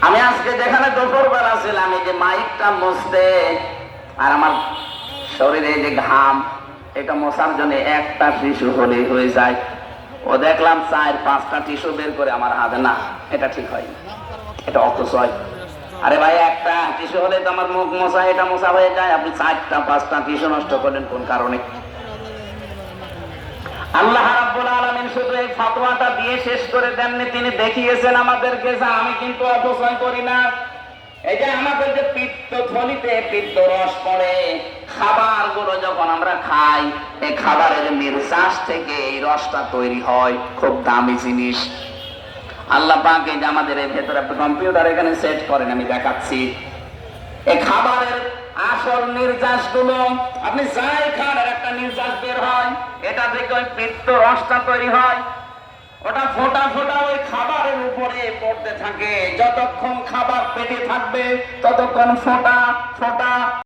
আমি আজকে যেখানে দুপুরবেলা ছিলাম, এই যে মাইকটা মুছতে আর আমার শরীরে যে ঘাম, এটা মোছার জন্য একটা টিস্যু হলেই হয়ে যায়। ও দেখলাম 4-5টা টিস্যু বের করে আমার হাতে, না এটা ঠিক হয়, এটা অপচয়। আরে ভাই, একটা টিস্যু হলে তো আমার মুখ মোছা, এটা মোছা হয়ে যায়, আপনি 4টা-5টা টিস্যু নষ্ট করলেন কোন কারণে? আল্লাহ রাব্বুল আলামিন শুধু এই ফতোয়াটা দিয়ে শেষ করে দেননি, তিনি দেখিয়েছেন আমাদেরকে যে আমি কিন্তু অপচয় করি না। এই যে আমাদের যে পিত্তথলিতে পিত্ত রস পড়ে, খাবারগুলো যখন আমরা খাই, এই খাবারের নির্যাস থেকে এই রসটা তৈরি হয়, খুব দামি জিনিস। আল্লাহ পাক এই যে আমাদের এই ভেতরে একটা কম্পিউটার এখানে সেট করেন, আমি দেখাচ্ছি। এই খাবারের আসল নির্যাস গুলো আপনি যাই খান, একটা নির্যাস বের হয়, এটা থেকে ওই পিত্ত রসটা তৈরি হয়। ওটা ফোঁটা ফোঁটা ওই খাবারের উপরে পড়তে থাকে, যতক্ষণ খাবার পেটে থাকবে ততক্ষণ ফোঁটা ফোঁটা